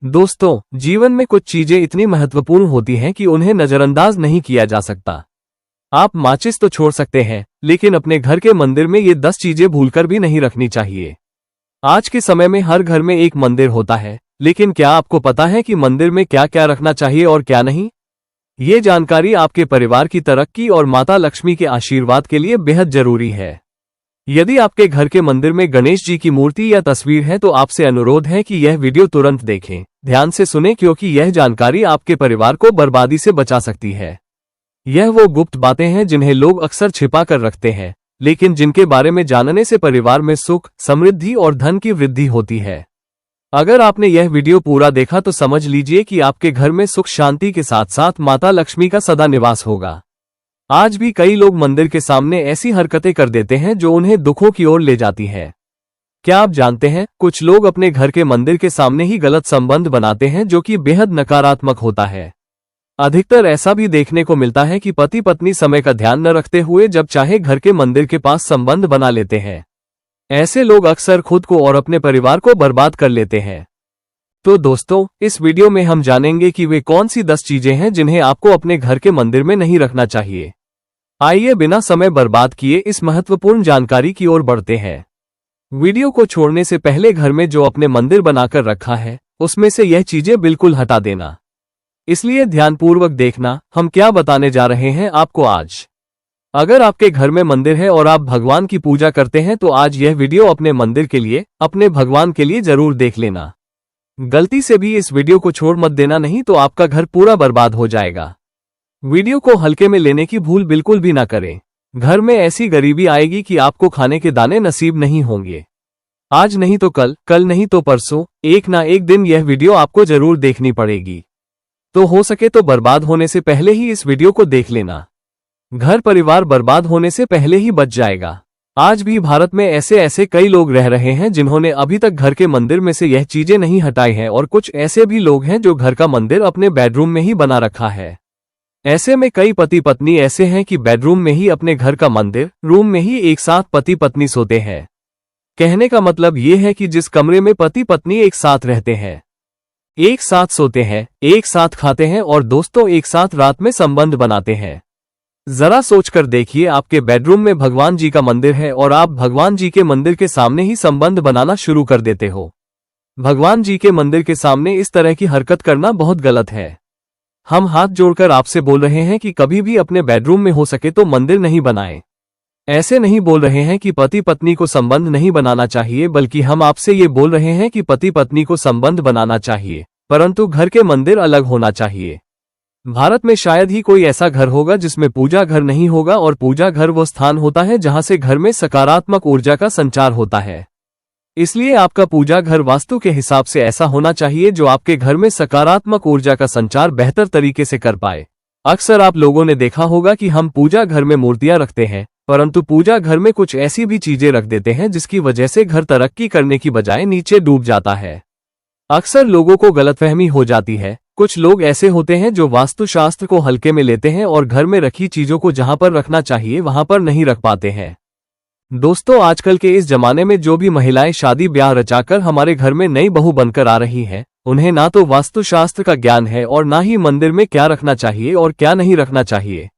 दोस्तों, जीवन में कुछ चीजें इतनी महत्वपूर्ण होती हैं कि उन्हें नजरअंदाज नहीं किया जा सकता। आप माचिस तो छोड़ सकते हैं, लेकिन अपने घर के मंदिर में ये 10 चीजें भूलकर भी नहीं रखनी चाहिए। आज के समय में हर घर में एक मंदिर होता है, लेकिन क्या आपको पता है कि मंदिर में क्या क्या रखना चाहिए और क्या नहीं? ये जानकारी आपके परिवार की तरक्की और माता लक्ष्मी के आशीर्वाद के लिए बेहद जरूरी है। यदि आपके घर के मंदिर में गणेश जी की मूर्ति या तस्वीर है तो आपसे अनुरोध है कि यह वीडियो तुरंत देखें, ध्यान से सुनें, क्योंकि यह जानकारी आपके परिवार को बर्बादी से बचा सकती है। यह वो गुप्त बातें हैं जिन्हें लोग अक्सर छिपा कर रखते हैं, लेकिन जिनके बारे में जानने से परिवार में सुख, समृद्धि और धन की वृद्धि होती है। अगर आपने यह वीडियो पूरा देखा तो समझ लीजिए कि आपके घर में सुख शांति के साथ साथ माता लक्ष्मी का सदा निवास होगा। आज भी कई लोग मंदिर के सामने ऐसी हरकतें कर देते हैं जो उन्हें दुखों की ओर ले जाती है। क्या आप जानते हैं, कुछ लोग अपने घर के मंदिर के सामने ही गलत संबंध बनाते हैं, जो कि बेहद नकारात्मक होता है। अधिकतर ऐसा भी देखने को मिलता है कि पति पत्नी समय का ध्यान न रखते हुए जब चाहे घर के मंदिर के पास संबंध बना लेते हैं। ऐसे लोग अक्सर खुद को और अपने परिवार को बर्बाद कर लेते हैं। तो दोस्तों, इस वीडियो में हम जानेंगे कि वे कौन सी 10 चीजें हैं जिन्हें आपको अपने घर के मंदिर में नहीं रखना चाहिए। आइए बिना समय बर्बाद किए इस महत्वपूर्ण जानकारी की ओर बढ़ते हैं। वीडियो को छोड़ने से पहले घर में जो अपने मंदिर बनाकर रखा है, उसमें से यह चीजें बिल्कुल हटा देना। इसलिए ध्यानपूर्वक देखना, हम क्या बताने जा रहे हैं आपको आज। अगर आपके घर में मंदिर है और आप भगवान की पूजा करते हैं तो आज यह वीडियो अपने मंदिर के लिए, अपने भगवान के लिए जरूर देख लेना। गलती से भी इस वीडियो को छोड़ मत देना, नहीं तो आपका घर पूरा बर्बाद हो जाएगा। वीडियो को हल्के में लेने की भूल बिल्कुल भी ना करें। घर में ऐसी गरीबी आएगी कि आपको खाने के दाने नसीब नहीं होंगे। आज नहीं तो कल, कल नहीं तो परसों, एक ना एक दिन यह वीडियो आपको जरूर देखनी पड़ेगी। तो हो सके तो बर्बाद होने से पहले ही इस वीडियो को देख लेना। घर परिवार बर्बाद होने से पहले ही बच जाएगा। आज भी भारत में ऐसे कई लोग रह रहे हैं जिन्होंने अभी तक घर के मंदिर में से यह चीजें नहीं हटाई हैं, और कुछ ऐसे भी लोग हैं जो घर का मंदिर अपने बेडरूम में ही बना रखा है। ऐसे में कई पति पत्नी ऐसे हैं कि बेडरूम में ही अपने घर का मंदिर, रूम में ही एक साथ पति पत्नी सोते हैं। कहने का मतलब ये है कि जिस कमरे में पति पत्नी एक साथ रहते हैं, एक साथ सोते हैं, एक साथ खाते हैं और दोस्तों एक साथ रात में संबंध बनाते हैं। जरा सोचकर देखिए, आपके बेडरूम में भगवान जी का मंदिर है और आप भगवान जी के मंदिर के सामने ही संबंध बनाना शुरू कर देते हो। भगवान जी के मंदिर के सामने इस तरह की हरकत करना बहुत गलत है। हम हाथ जोड़कर आपसे बोल रहे हैं कि कभी भी अपने बेडरूम में हो सके तो मंदिर नहीं बनाएं। ऐसे नहीं बोल रहे हैं कि पति पत्नी को संबंध नहीं बनाना चाहिए, बल्कि हम आपसे ये बोल रहे हैं कि पति पत्नी को संबंध बनाना चाहिए, परंतु घर के मंदिर अलग होना चाहिए। भारत में शायद ही कोई ऐसा घर होगा जिसमें पूजा घर नहीं होगा, और पूजा घर वो स्थान होता है जहां से घर में सकारात्मक ऊर्जा का संचार होता है। इसलिए आपका पूजा घर वास्तु के हिसाब से ऐसा होना चाहिए जो आपके घर में सकारात्मक ऊर्जा का संचार बेहतर तरीके से कर पाए। अक्सर आप लोगों ने देखा होगा कि हम पूजा घर में मूर्तियां रखते हैं, परंतु पूजा घर में कुछ ऐसी भी चीजें रख देते हैं जिसकी वजह से घर तरक्की करने की बजाय नीचे डूब जाता है। अक्सर लोगों को गलतफहमी हो जाती है। कुछ लोग ऐसे होते हैं जो वास्तुशास्त्र को हल्के में लेते हैं और घर में रखी चीजों को जहां पर रखना चाहिए वहां पर नहीं रख पाते हैं। दोस्तों, आजकल के इस जमाने में जो भी महिलाएं शादी ब्याह रचाकर हमारे घर में नई बहू बनकर आ रही हैं, उन्हें ना तो वास्तुशास्त्र का ज्ञान है और ना ही मंदिर में क्या रखना चाहिए और क्या नहीं रखना चाहिए।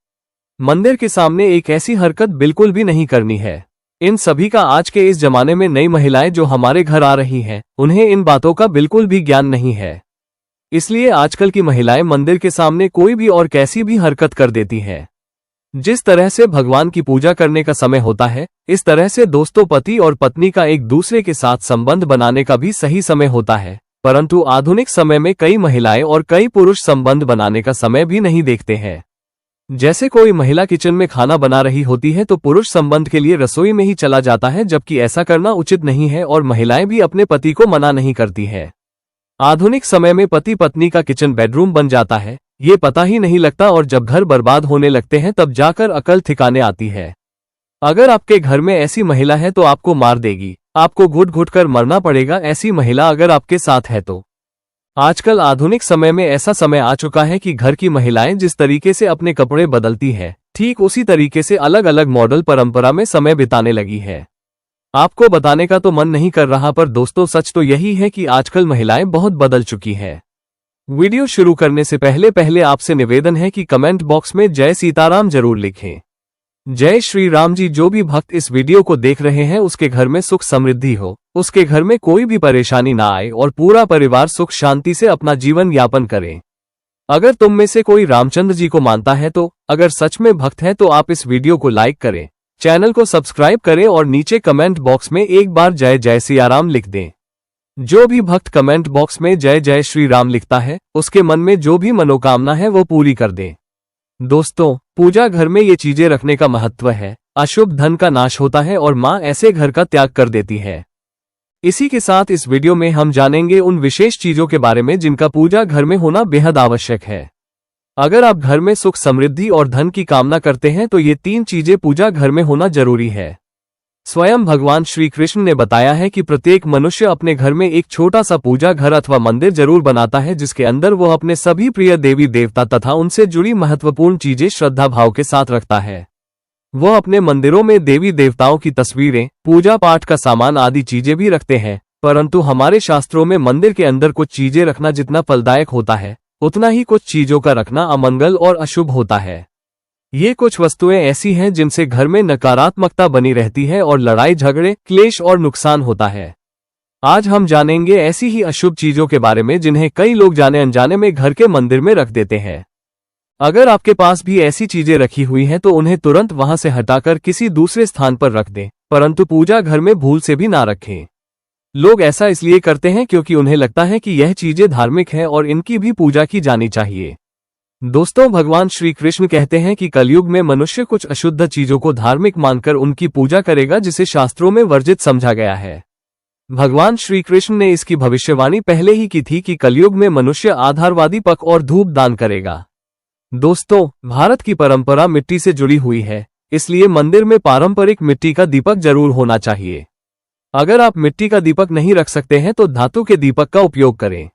मंदिर के सामने एक ऐसी हरकत बिल्कुल भी नहीं करनी है। इन सभी का आज के इस जमाने में नई महिलाएं जो हमारे घर आ रही हैं, उन्हें इन बातों का बिल्कुल भी ज्ञान नहीं है। इसलिए आजकल की महिलाएं मंदिर के सामने कोई भी और कैसी भी हरकत कर देती हैं। जिस तरह से भगवान की पूजा करने का समय होता है, इस तरह से दोस्तों पति और पत्नी का एक दूसरे के साथ संबंध बनाने का भी सही समय होता है। परंतु आधुनिक समय में कई महिलाएं और कई पुरुष संबंध बनाने का समय भी नहीं देखते हैं। जैसे कोई महिला किचन में खाना बना रही होती है तो पुरुष संबंध के लिए रसोई में ही चला जाता है, जबकि ऐसा करना उचित नहीं है, और महिलाएं भी अपने पति को मना नहीं करती है। आधुनिक समय में पति पत्नी का किचन बेडरूम बन जाता है, ये पता ही नहीं लगता, और जब घर बर्बाद होने लगते हैं तब जाकर अकल ठिकाने आती है। अगर आपके घर में ऐसी महिला है तो आपको मार देगी, आपको घुट घुट कर मरना पड़ेगा ऐसी महिला अगर आपके साथ है तो। आजकल आधुनिक समय में ऐसा समय आ चुका है कि घर की महिलाएं जिस तरीके से अपने कपड़े बदलती है, ठीक उसी तरीके से अलग अलग मॉडल परंपरा में समय बिताने लगी है। आपको बताने का तो मन नहीं कर रहा, पर दोस्तों सच तो यही है कि आजकल महिलाएं बहुत बदल चुकी हैं। वीडियो शुरू करने से पहले पहले आपसे निवेदन है कि कमेंट बॉक्स में जय सीताराम जरूर लिखें। जय श्री राम जी। जो भी भक्त इस वीडियो को देख रहे हैं उसके घर में सुख समृद्धि हो, उसके घर में कोई भी परेशानी ना आए और पूरा परिवार सुख शांति से अपना जीवन यापन करे। अगर तुम में से कोई रामचंद्र जी को मानता है तो, अगर सच में भक्त है तो आप इस वीडियो को लाइक करें, चैनल को सब्सक्राइब करें और नीचे कमेंट बॉक्स में एक बार जय जय सिया राम लिख दें। जो भी भक्त कमेंट बॉक्स में जय जय श्री राम लिखता है उसके मन में जो भी मनोकामना है वो पूरी कर दे। दोस्तों, पूजा घर में ये चीजें रखने का महत्व है। अशुभ धन का नाश होता है और मां ऐसे घर का त्याग कर देती है। इसी के साथ इस वीडियो में हम जानेंगे उन विशेष चीजों के बारे में जिनका पूजा घर में होना बेहद आवश्यक है। अगर आप घर में सुख समृद्धि और धन की कामना करते हैं तो ये 3 चीजें पूजा घर में होना जरूरी है। स्वयं भगवान श्री कृष्ण ने बताया है कि प्रत्येक मनुष्य अपने घर में एक छोटा सा पूजा घर अथवा मंदिर जरूर बनाता है, जिसके अंदर वो अपने सभी प्रिय देवी देवता तथा उनसे जुड़ी महत्वपूर्ण चीजें श्रद्धा भाव के साथ रखता है। वो अपने मंदिरों में देवी देवताओं की तस्वीरें, पूजा पाठ का सामान आदि चीजें भी रखते हैं, परंतु हमारे शास्त्रों में मंदिर के अंदर कुछ चीजें रखना जितना फलदायक होता है उतना ही कुछ चीजों का रखना अमंगल और अशुभ होता है। ये कुछ वस्तुएं ऐसी हैं जिनसे घर में नकारात्मकता बनी रहती है और लड़ाई झगड़े, क्लेश और नुकसान होता है। आज हम जानेंगे ऐसी ही अशुभ चीजों के बारे में जिन्हें कई लोग जाने अनजाने में घर के मंदिर में रख देते हैं। अगर आपके पास भी ऐसी चीजें रखी हुई हैं तो उन्हें तुरंत वहां से हटाकर किसी दूसरे स्थान पर रख दें, परंतु पूजा घर में भूल से भी ना रखें। लोग ऐसा इसलिए करते हैं क्योंकि उन्हें लगता है कि यह चीजें धार्मिक हैं और इनकी भी पूजा की जानी चाहिए। दोस्तों, भगवान श्री कृष्ण कहते हैं कि कलयुग में मनुष्य कुछ अशुद्ध चीजों को धार्मिक मानकर उनकी पूजा करेगा, जिसे शास्त्रों में वर्जित समझा गया है। भगवान श्री कृष्ण ने इसकी भविष्यवाणी पहले ही की थी कि कलयुग में मनुष्य आधारवादी पक और धूप दान करेगा। दोस्तों, भारत की परंपरा मिट्टी से जुड़ी हुई है, इसलिए मंदिर में पारंपरिक मिट्टी का दीपक जरूर होना चाहिए। अगर आप मिट्टी का दीपक नहीं रख सकते हैं तो धातु के दीपक का उपयोग करें।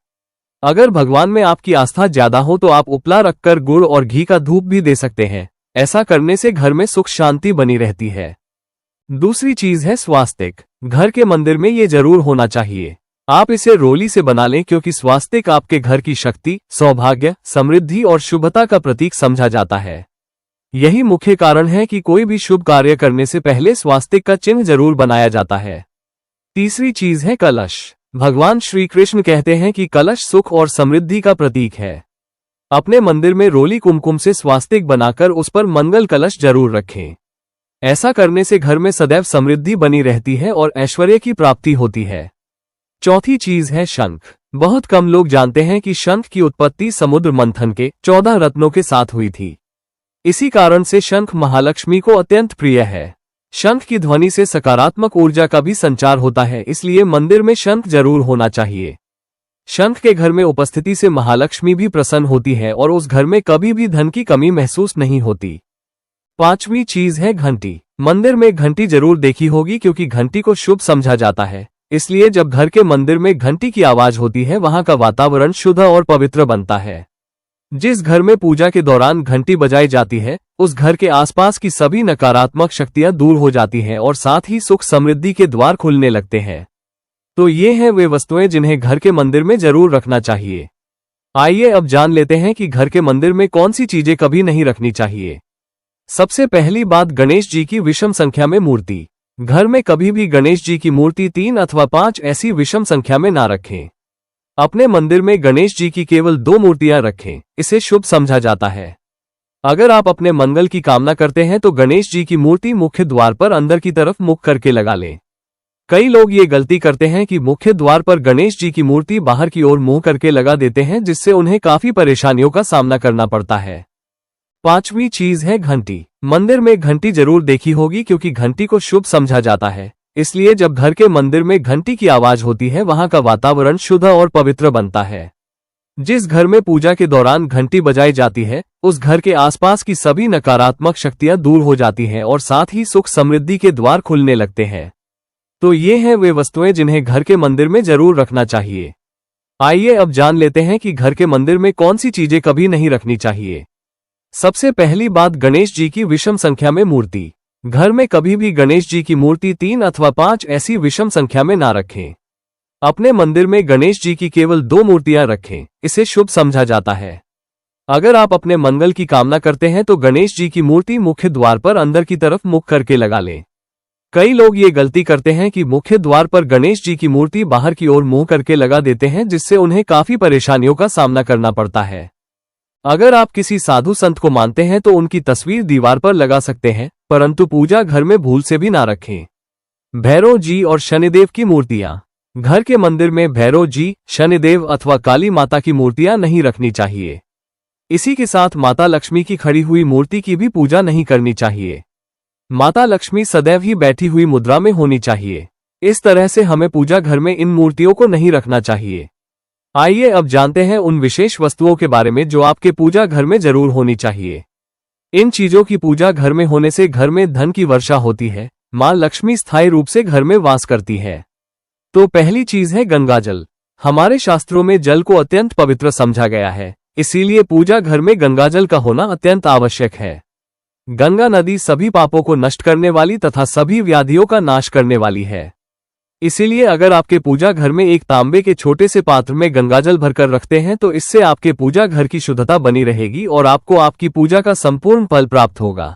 अगर भगवान में आपकी आस्था ज्यादा हो तो आप उपला रखकर गुड़ और घी का धूप भी दे सकते हैं। ऐसा करने से घर में सुख शांति बनी रहती है। दूसरी चीज है स्वास्तिक। घर के मंदिर में ये जरूर होना चाहिए। आप इसे रोली से बना लें क्योंकि स्वास्तिक आपके घर की शक्ति, सौभाग्य, समृद्धि और शुभता का प्रतीक समझा जाता है। यही मुख्य कारण है कि कोई भी शुभ कार्य करने से पहले स्वास्तिक का चिन्ह जरूर बनाया जाता है। तीसरी चीज है कलश। भगवान श्री कृष्ण कहते हैं कि कलश सुख और समृद्धि का प्रतीक है। अपने मंदिर में रोली कुमकुम से स्वास्तिक बनाकर उस पर मंगल कलश जरूर रखें। ऐसा करने से घर में सदैव समृद्धि बनी रहती है और ऐश्वर्य की प्राप्ति होती है। चौथी चीज है शंख। बहुत कम लोग जानते हैं कि शंख की उत्पत्ति समुद्र मंथन के 14 रत्नों के साथ हुई थी। इसी कारण से शंख महालक्ष्मी को अत्यंत प्रिय है। शंख की ध्वनि से सकारात्मक ऊर्जा का भी संचार होता है, इसलिए मंदिर में शंख जरूर होना चाहिए। शंख के घर में उपस्थिति से महालक्ष्मी भी प्रसन्न होती है और उस घर में कभी भी धन की कमी महसूस नहीं होती। पांचवी चीज है घंटी। मंदिर में घंटी जरूर देखी होगी क्योंकि घंटी को शुभ समझा जाता है, इसलिए जब घर के मंदिर में घंटी की आवाज होती है वहां का वातावरण शुद्ध और पवित्र बनता है। जिस घर में पूजा के दौरान घंटी बजाई जाती है उस घर के आसपास की सभी नकारात्मक शक्तियां दूर हो जाती हैं और साथ ही सुख समृद्धि के द्वार खुलने लगते हैं। तो ये हैं वे वस्तुएं जिन्हें घर के मंदिर में जरूर रखना चाहिए। आइए अब जान लेते हैं कि घर के मंदिर में कौन सी चीजें कभी नहीं रखनी चाहिए। सबसे पहली बात, गणेश जी की विषम संख्या में मूर्ति। घर में कभी भी गणेश जी की मूर्ति 3 अथवा 5 ऐसी विषम संख्या में ना रखें। अपने मंदिर में गणेश जी की केवल 2 मूर्तियां रखें, इसे शुभ समझा जाता है। अगर आप अपने मंगल की कामना करते हैं तो गणेश जी की मूर्ति मुख्य द्वार पर अंदर की तरफ मुख करके लगा लें। कई लोग ये गलती करते हैं कि मुख्य द्वार पर गणेश जी की मूर्ति बाहर की ओर मुंह करके लगा देते हैं, जिससे उन्हें काफी परेशानियों का सामना करना पड़ता है। पांचवी चीज है घंटी। मंदिर में घंटी जरूर देखी होगी क्योंकि घंटी को शुभ समझा जाता है, इसलिए जब घर के मंदिर में घंटी की आवाज होती है वहां का वातावरण शुद्ध और पवित्र बनता है। जिस घर में पूजा के दौरान घंटी बजाई जाती है उस घर के आसपास की सभी नकारात्मक शक्तियां दूर हो जाती हैं और साथ ही सुख समृद्धि के द्वार खुलने लगते हैं। तो ये हैं वे वस्तुएं जिन्हें घर के मंदिर में जरूर रखना चाहिए। आइए अब जान लेते हैं कि घर के मंदिर में कौन सी चीजें कभी नहीं रखनी चाहिए। सबसे पहली बात, गणेश जी की विषम संख्या में मूर्ति। घर में कभी भी गणेश जी की मूर्ति 3 अथवा 5 ऐसी विषम संख्या में ना रखें। अपने मंदिर में गणेश जी की केवल 2 मूर्तियां रखें, इसे शुभ समझा जाता है। अगर आप अपने मंगल की कामना करते हैं तो गणेश जी की मूर्ति मुख्य द्वार पर अंदर की तरफ मुख करके लगा लें। कई लोग ये गलती करते हैं कि मुख्य द्वार पर गणेश जी की मूर्ति बाहर की ओर मुंह करके लगा देते हैं, जिससे उन्हें काफी परेशानियों का सामना करना पड़ता है। अगर आप किसी साधु संत को मानते हैं तो उनकी तस्वीर दीवार पर लगा सकते हैं, परंतु पूजा घर में भूल से भी ना रखें। भैरव जी और शनिदेव की मूर्तियां। घर के मंदिर में भैरव जी, शनिदेव अथवा काली माता की मूर्तियां नहीं रखनी चाहिए। इसी के साथ माता लक्ष्मी की खड़ी हुई मूर्ति की भी पूजा नहीं करनी चाहिए। माता लक्ष्मी सदैव ही बैठी हुई मुद्रा में होनी चाहिए। इस तरह से हमें पूजा घर में इन मूर्तियों को नहीं रखना चाहिए। आइए अब जानते हैं उन विशेष वस्तुओं के बारे में जो आपके पूजा घर में जरूर होनी चाहिए। इन चीजों की पूजा घर में होने से घर में धन की वर्षा होती है, मां लक्ष्मी स्थायी रूप से घर में वास करती है। तो पहली चीज है गंगा जल। हमारे शास्त्रों में जल को अत्यंत पवित्र समझा गया है, इसीलिए पूजा घर में गंगा जल का होना अत्यंत आवश्यक है। गंगा नदी सभी पापों को नष्ट करने वाली तथा सभी व्याधियों का नाश करने वाली है। इसीलिए अगर आपके पूजा घर में एक तांबे के छोटे से पात्र में गंगाजल भरकर रखते हैं तो इससे आपके पूजा घर की शुद्धता बनी रहेगी और आपको आपकी पूजा का संपूर्ण फल प्राप्त होगा।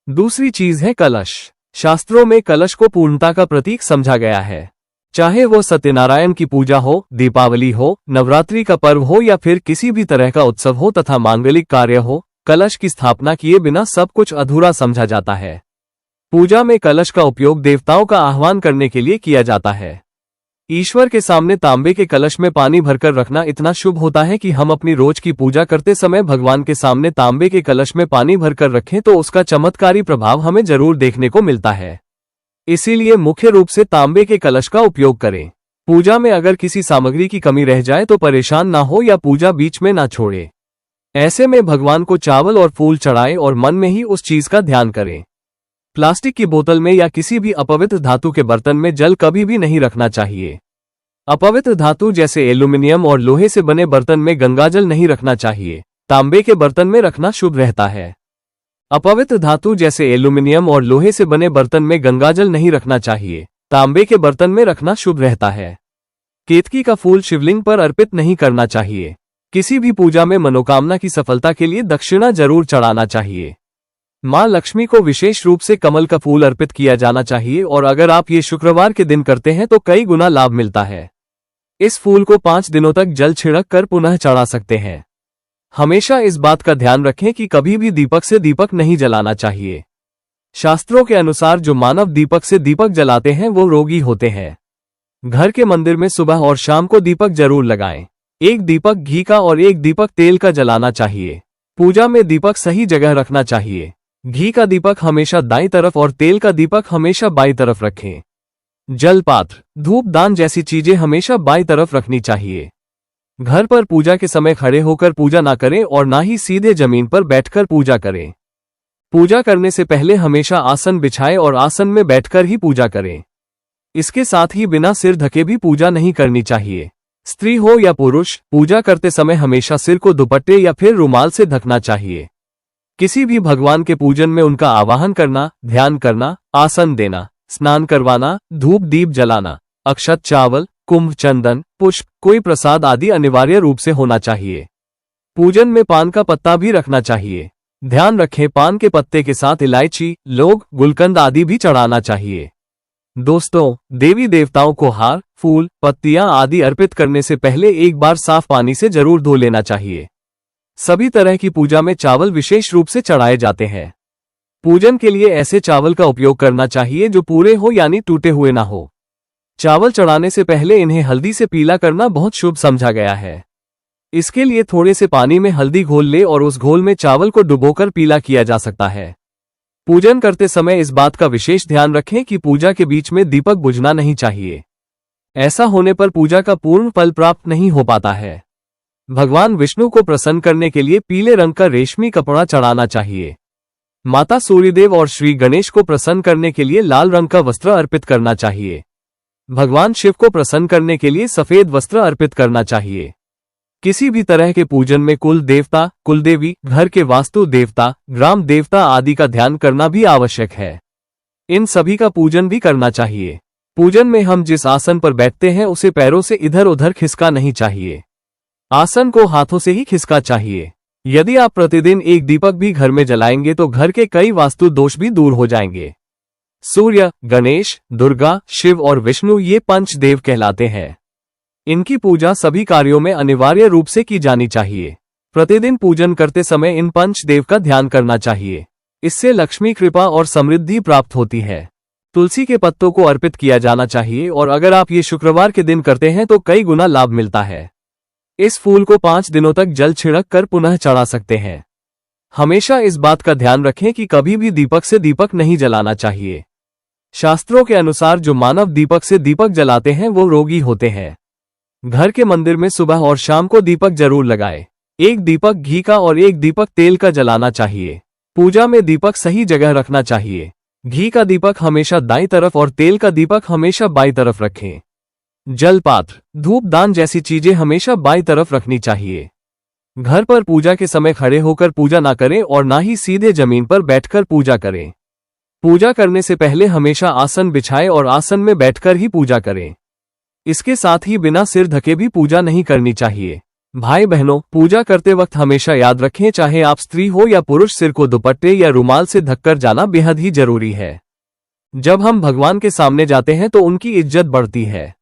दूसरी चीज है कलश। शास्त्रों में कलश को पूर्णता का प्रतीक समझा गया है। चाहे वो सत्यनारायण की पूजा हो, दीपावली हो, नवरात्रि का पर्व हो या फिर किसी भी तरह का उत्सव हो तथा मांगलिक कार्य हो, कलश की स्थापना किए बिना सब कुछ अधूरा समझा जाता है। पूजा में कलश का उपयोग देवताओं का आह्वान करने के लिए किया जाता है। ईश्वर के सामने तांबे के कलश में पानी भरकर रखना इतना शुभ होता है कि हम अपनी रोज की पूजा करते समय भगवान के सामने तांबे के कलश में पानी भरकर रखें तो उसका चमत्कारी प्रभाव हमें जरूर देखने को मिलता है। इसीलिए मुख्य रूप से तांबे के कलश का उपयोग करें। पूजा में अगर किसी सामग्री की कमी रह जाए तो परेशान ना हो या पूजा बीच में ना छोड़े। ऐसे में भगवान को चावल और फूल चढ़ाएं और मन में ही उस चीज का ध्यान करें। प्लास्टिक की बोतल में या किसी भी अपवित्र धातु के बर्तन में जल कभी भी नहीं रखना चाहिए। अपवित्र धातु जैसे एल्यूमिनियम और लोहे से बने बर्तन में गंगाजल नहीं रखना चाहिए। तांबे के बर्तन में रखना शुभ रहता है। अपवित्र धातु जैसे एल्यूमिनियम और लोहे से बने बर्तन में गंगाजल नहीं रखना चाहिए। तांबे के बर्तन में रखना शुभ रहता है। केतकी का फूल शिवलिंग पर अर्पित नहीं करना चाहिए। किसी भी पूजा में मनोकामना की सफलता के लिए दक्षिणा जरूर चढ़ाना चाहिए। मां लक्ष्मी को विशेष रूप से कमल का फूल अर्पित किया जाना चाहिए और अगर आप ये शुक्रवार के दिन करते हैं तो कई गुना लाभ मिलता है। इस फूल को 5 दिनों तक जल छिड़क कर पुनः चढ़ा सकते हैं। हमेशा इस बात का ध्यान रखें कि कभी भी दीपक से दीपक नहीं जलाना चाहिए। शास्त्रों के अनुसार जो मानव दीपक से दीपक जलाते हैं वो रोगी होते हैं। घर के मंदिर में सुबह और शाम को दीपक जरूर लगाएं। एक दीपक घी का और एक दीपक तेल का जलाना चाहिए। पूजा में दीपक सही जगह रखना चाहिए। घी का दीपक हमेशा दाईं तरफ और तेल का दीपक हमेशा बाईं तरफ रखें। जल पात्र, धूप दान जैसी चीजें हमेशा बाईं तरफ रखनी चाहिए। घर पर पूजा के समय खड़े होकर पूजा ना करें और ना ही सीधे जमीन पर बैठकर पूजा करें। पूजा करने से पहले हमेशा आसन बिछाएं और आसन में बैठकर ही पूजा करें। इसके साथ ही बिना सिर ढके भी पूजा नहीं करनी चाहिए। स्त्री हो या पुरुष, पूजा करते समय हमेशा सिर को दुपट्टे या फिर रुमाल से ढकना चाहिए। किसी भी भगवान के पूजन में उनका आवाहन करना, ध्यान करना, आसन देना, स्नान करवाना, धूप दीप जलाना, अक्षत चावल, कुंभ चंदन, पुष्प, कोई प्रसाद आदि अनिवार्य रूप से होना चाहिए। पूजन में पान का पत्ता भी रखना चाहिए। ध्यान रखें, पान के पत्ते के साथ इलायची, लौंग, गुलकंद आदि भी चढ़ाना चाहिए। दोस्तों, देवी देवताओं को हार, फूल, पत्तियां आदि अर्पित करने से पहले एक बार साफ पानी से जरूर धो लेना चाहिए। सभी तरह की पूजा में चावल विशेष रूप से चढ़ाए जाते हैं। पूजन के लिए ऐसे चावल का उपयोग करना चाहिए जो पूरे हो यानी टूटे हुए ना हो। चावल चढ़ाने से पहले इन्हें हल्दी से पीला करना बहुत शुभ समझा गया है। इसके लिए थोड़े से पानी में हल्दी घोल ले और उस घोल में चावल को डुबोकर पीला किया जा सकता है। पूजन करते समय इस बात का विशेष ध्यान रखें कि पूजा के बीच में दीपक बुझना नहीं चाहिए। ऐसा होने पर पूजा का पूर्ण फल प्राप्त नहीं हो पाता है। भगवान विष्णु को प्रसन्न करने के लिए पीले रंग का रेशमी कपड़ा चढ़ाना चाहिए। माता सूर्यदेव और श्री गणेश को प्रसन्न करने के लिए लाल रंग का वस्त्र अर्पित करना चाहिए। भगवान शिव को प्रसन्न करने के लिए सफेद वस्त्र अर्पित करना चाहिए। किसी भी तरह के पूजन में कुल देवता, कुलदेवी, घर के वास्तु देवता, ग्राम देवता आदि का ध्यान करना भी आवश्यक है। इन सभी का पूजन भी करना चाहिए। पूजन में हम जिस आसन पर बैठते हैं उसे पैरों से इधर उधर खिसका नहीं चाहिए। आसन को हाथों से ही खिसका चाहिए। यदि आप प्रतिदिन एक दीपक भी घर में जलाएंगे तो घर के कई वास्तु दोष भी दूर हो जाएंगे। सूर्य, गणेश, दुर्गा, शिव और विष्णु ये पंचदेव कहलाते हैं। इनकी पूजा सभी कार्यों में अनिवार्य रूप से की जानी चाहिए। प्रतिदिन पूजन करते समय इन पंचदेव का ध्यान करना चाहिए। इससे लक्ष्मी कृपा और समृद्धि प्राप्त होती है। तुलसी के पत्तों को अर्पित किया जाना चाहिए और अगर आप ये शुक्रवार के दिन करते हैं तो कई गुना लाभ मिलता है। इस फूल को 5 दिनों तक जल छिड़क कर पुनः चढ़ा सकते हैं। हमेशा इस बात का ध्यान रखें कि कभी भी दीपक से दीपक नहीं जलाना चाहिए। शास्त्रों के अनुसार जो मानव दीपक से दीपक जलाते हैं वो रोगी होते हैं। घर के मंदिर में सुबह और शाम को दीपक जरूर लगाएं। एक दीपक घी का और एक दीपक तेल का जलाना चाहिए। पूजा में दीपक सही जगह रखना चाहिए। घी का दीपक हमेशा दाईं तरफ और तेल का दीपक हमेशा बाईं तरफ रखें। जलपात्र, धूप दान जैसी चीजें हमेशा बाईं तरफ रखनी चाहिए। घर पर पूजा के समय खड़े होकर पूजा ना करें और ना ही सीधे जमीन पर बैठकर पूजा करें। पूजा करने से पहले हमेशा आसन बिछाएं और आसन में बैठकर ही पूजा करें। इसके साथ ही बिना सिर ढके भी पूजा नहीं करनी चाहिए। भाई बहनों, पूजा करते वक्त हमेशा याद रखें, चाहे आप स्त्री हो या पुरुष, सिर को दुपट्टे या रुमाल से ढककर जाना बेहद ही जरूरी है। जब हम भगवान के सामने जाते हैं तो उनकी इज्जत बढ़ती है।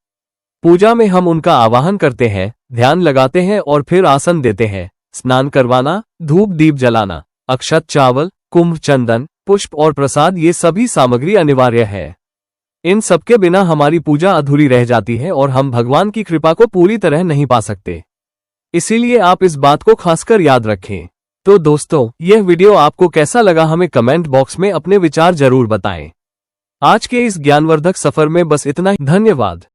पूजा में हम उनका आवाहन करते हैं, ध्यान लगाते हैं और फिर आसन देते हैं। स्नान करवाना, धूप दीप जलाना, अक्षत, चावल, कुंभ, चंदन, पुष्प और प्रसाद, ये सभी सामग्री अनिवार्य है। इन सबके बिना हमारी पूजा अधूरी रह जाती है और हम भगवान की कृपा को पूरी तरह नहीं पा सकते। इसीलिए आप इस बात को खासकर याद रखें। तो दोस्तों, यह वीडियो आपको कैसा लगा हमें कमेंट बॉक्स में अपने विचार जरूर बताएं। आज के इस ज्ञानवर्धक सफर में बस इतना ही। धन्यवाद।